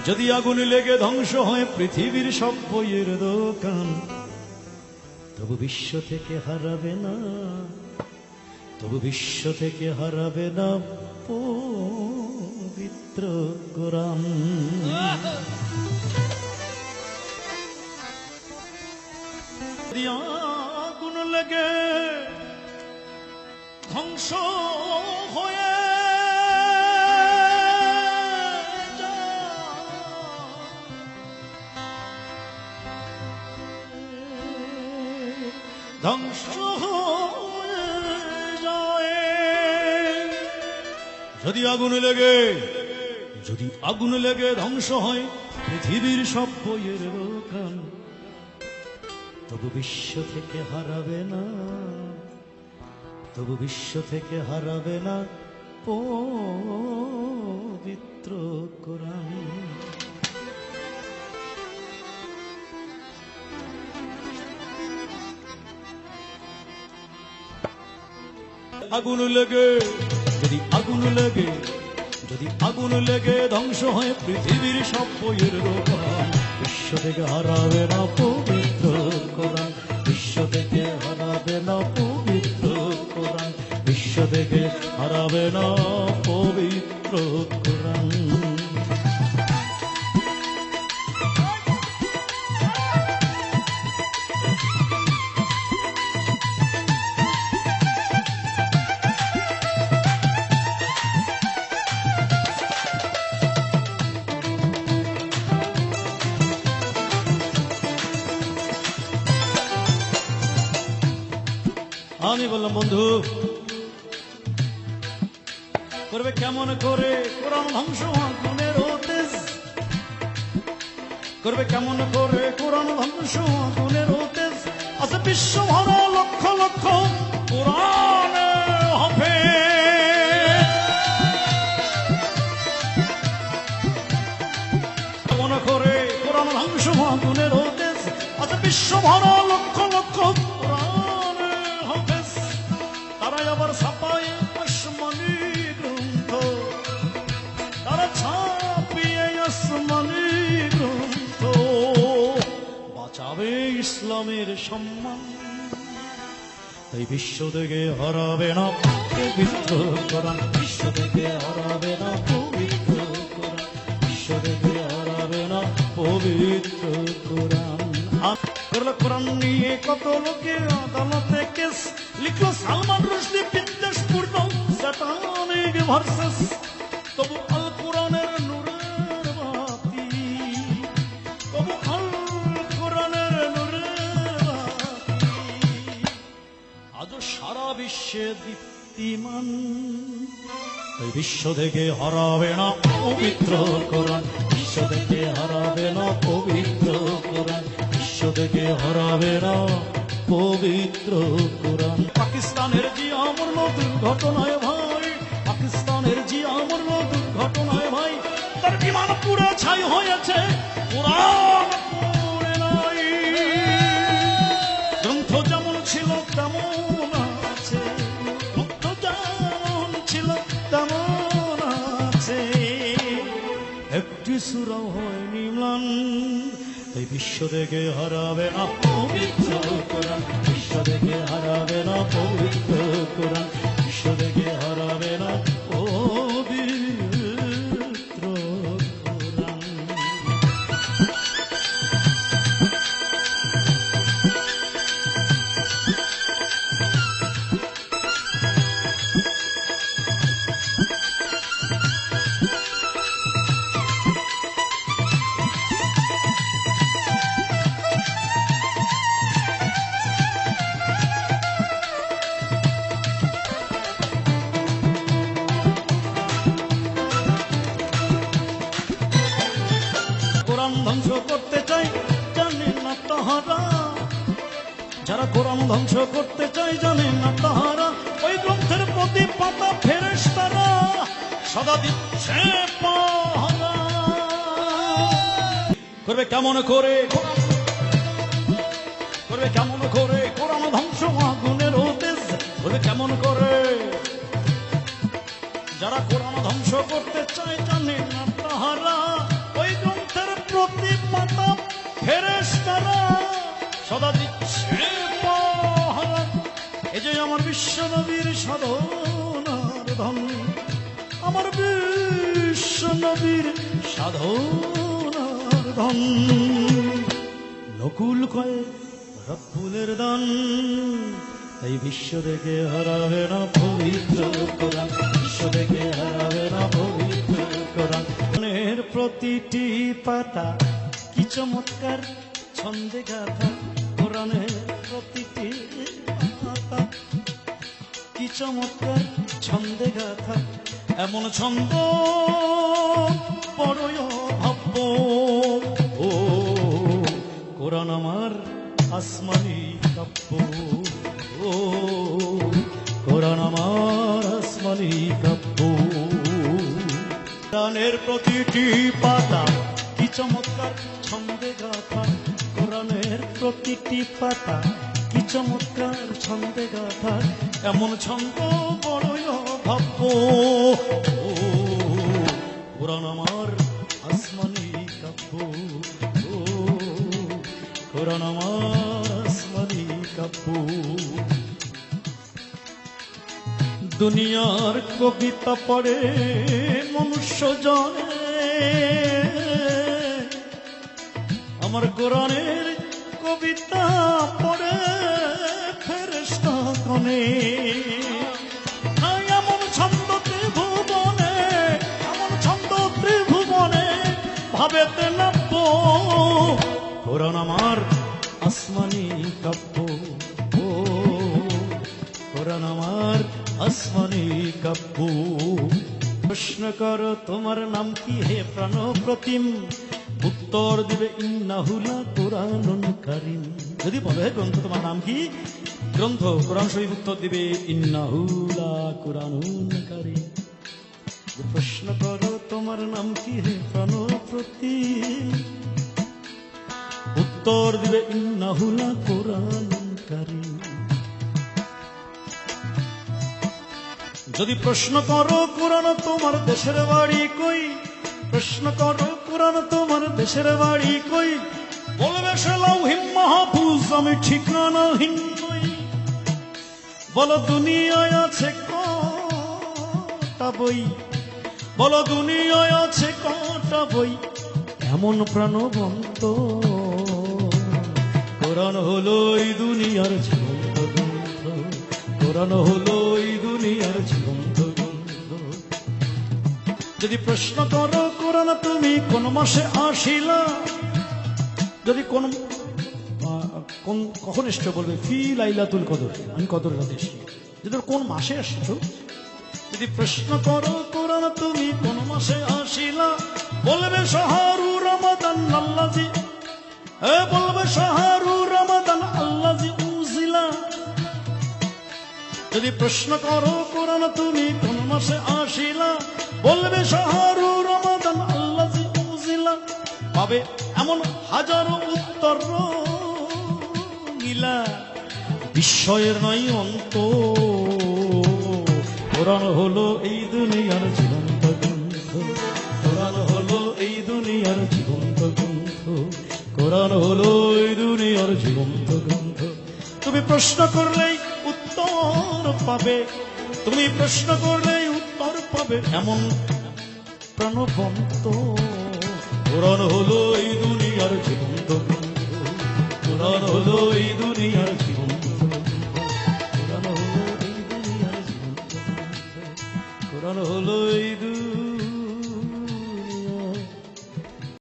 যদি আগুন লেগে ধ্বংস হয় পৃথিবীর সব বইয়ের দোকান, তবু বিশ্ব থেকে হারাবে না, তবু বিশ্ব থেকে হারাবে না পবিত্র কোরআন। যদি আগুন লেগে ধ্বংস হয়ে ধ্বংস হয়ে যায়, যদি আগুন লেগে ধ্বংস হয় পৃথিবীর সব বইয়ের দোকান, তবু বিশ্ব থেকে হারাবে না, তবু বিশ্ব থেকে হারাবে না পবিত্র কোরআন। আগুন লেগে যদি আগুন লেগে ধ্বংস হয় পৃথিবীর সব বইয়ের দোকান, বিশ্ব থেকে হারাবে না পবিত্র কোরআন, বিশ্ব থেকে হারাবে না পবিত্র কোরআন, বিশ্ব থেকে হারাবে না পবিত্র কোরআন। আমি বললাম, বন্ধু করবে কেমন করে কোরআন ধ্বংস, আগুনের তেজ করবে কেমন করে কোরআন ধ্বংস, আগুনের তেজ আছে বিশ্ব ভরা লক্ষ লক্ষ কোরআন হাফেজ। কেমন করে কোরআন ধ্বংস, আগুনের তেজ আছে বিশ্ব ভরা লক্ষ লক্ষ কোরআন হাফেজ। তারাই আবার ছাপায় আসমানি গ্রন্থ, তারা ছাপিয়ে আসমানি গ্রন্থ, বাঁচাবে ইসলামের সম্মান, তাই বিশ্ব থেকে হারাবে না পবিত্র কোরআন, বিশ্ব থেকে হারাবে না পবিত্র কোরআন, বিশ্ব থেকে হারাবে না পবিত্র কোরআন। কোরআন নিয়ে কত লোকে আদালতে কেস লিখলো, সালমান রুশদি বিদ্বেষপূর্ণ স্যাটানিক ভার্সেস, তবু আল কোরআনের নূরের বাতি, তবু আল কোরআনের নূরের বাতি আজও সারা বিশ্বে দীপ্তিমান, তাই বিশ্ব থেকে হারাবে না পবিত্র কোরআন, বিশ্ব থেকে হারাবে না পবিত্র কোরআন, বিশ্ব থেকে হারাবে না পবিত্র কোরআন। পাকিস্তানের জিয়া মরল দুর্ঘটনায় ভাই, পাকিস্তানের জিয়া মরল দুর্ঘটনায় ভাই, তার বিমান পুরো ছাই হয়েছে, কোরআন পড়ে নাই। গ্রন্থ যেমন ছিল তেমন আছে, গ্রন্থ যেমন ছিল তেমন আছে, একটি সূরাও হয়নি ম্লান, তাই বিশ্ব থেকে হারাবে না পবিত্র কোরআন, বিশ্ব থেকে হারাবে না পবিত্র কোরআন, বিশ্ব থেকে হারাবে না পবিত্র কোরআন। ধ্বংস করতে চাই জানে না তাহারা, যারা কোরআন ধ্বংস করতে চাই জানে না তাহারা, ওই গ্রন্থের প্রতি পাতা ফেরেশতারা সদা দিচ্ছে পাহারা। করবে কেমন করে কোরআন ধ্বংস, আগুনের তেজ করবে কেমন করে, যারা কোরআন ধ্বংস করতে চায় জানে না তাহারা ওই গ্রন্থের প্রতি পাতা ফেরেশতারা সদা দিচ্ছে পাহারা। এই যে আমার বিশ্ব নবীর সাধনার ধন, আমার বিশ্ব নবীর সাধনার ধন। নকুল কয়ে রব্বুলের দান, তাই বিশ্ব দেখে হারাবে না পবিত্র কোরআন, বিশ্ব দেখে হারাবে না পবিত্র কোরআন। কোরআনের প্রতিটি পাতা কি চমৎকার ছন্দে গাথা, কোরআনের প্রতিটি পাতা কি চমৎকার ছন্দে গাথা। এমন ছন্দ বড়ই অভাব্য, ও কোরআন আমার আসমানি কাব্য, ও কোরআন আমার আসমানি কাব্য। কোরআনের প্রতিটি পাতা কি চমৎকার ছন্দে গাথা, কোরআনের প্রতিটি পাতা কি চমৎকার ছন্দে গাথা। এমন ছন্দ বড়ই অভাব্য, ও কোরআন আমার আসমানি কাব্য, ও কোরআন আমার আসমানি কাব্য। দুনিয়ার কবিতা পড়ে মনুষ্য জনে, আমার কোরআনের কবিতা পড়ে ফেরেশতা গণে। এমন ছন্দ ত্রিভুবনে, এমন ছন্দ ত্রিভুবনে ভাবেতে নাব্য, কোরআন আমার আসমানি কাব্য, ও কোরআন আমার আসমানি কাব্য। প্রশ্ন করো তোমার নাম কি হে প্রাণ প্রতিম, উত্তর দিবে ইন্নাহুলা কোরআনুন কারীম। যদি বলে গ্রন্থ তোমার নাম কি, গ্রন্থ কোরআন শরীফ উত্তর দিবে ইন্নাহুলা কোরআনুন কারীম। প্রশ্ন করো তোমার নাম কি হে প্রাণ প্রতিম, উত্তর দিবে ইন্নাহুলা কোরআনুন কারীম। যদি প্রশ্ন করো কোরআন তোমার দেশের বাড়ি কই, প্রশ্ন করো কোরআন তোমার দেশের বাড়ি কই, বলবে সে লাউহিম মাহফুজ আমি ঠিকানাহীন নই। বলো দুনিয়ায় আছে কটা বই, বলো দুনিয়ায় আছে কটা বই, এমন প্রাণবন্ত কোরআন হলো এই দুনিয়ার জীবন্ত গ্রন্থ, কোরআন হলো এই দুনিয়ার জীবন্ত গ্রন্থ। যদি প্রশ্ন করো কোরআন তুমি কোন মাসে আসিলা, যদি কোন কখন এসছো বলবে ফি লাইলাতুল কদর, আমি কদর রাতে এসছি। যদি কোন মাসে আসছো, যদি প্রশ্ন করো কোরআন তুমি কোন মাসে আসিলা, বলবে শাহরু রমাদান আল্লাযী, বলবে শাহরু রমাদান আল্লাযী উনজিলা। যদি প্রশ্ন করো কোরআন তুমি কোন মাসে আসিলা, বলবে শাহরু রমাদান আল্লাযী উনজিলা। পাবে এমন হাজারো উত্তর গিলা, বিস্ময়ের নাই অন্ত, কোরআন হলো এই দুনিয়ার জীবন্ত গ্রন্থ, কোরআন হলো এই দুনিয়ার জীবন্ত গ্রন্থ, কোরআন হলো এই দুনিয়ার জীবন্ত গ্রন্থ। তুমি প্রশ্ন করলেই উত্তর পাবে, তুমি প্রশ্ন করলেই উত্তর পাবে, এমন প্রাণবন্ত কোরআন হলো এই দুনিয়ার জীবন্ত গ্রন্থ, কোরআন হলো এই দুনিয়ার জীবন্ত গ্রন্থ, কোরআন হলো এই দুনিয়ার জীবন্ত গ্রন্থ, কোরআন হলো এই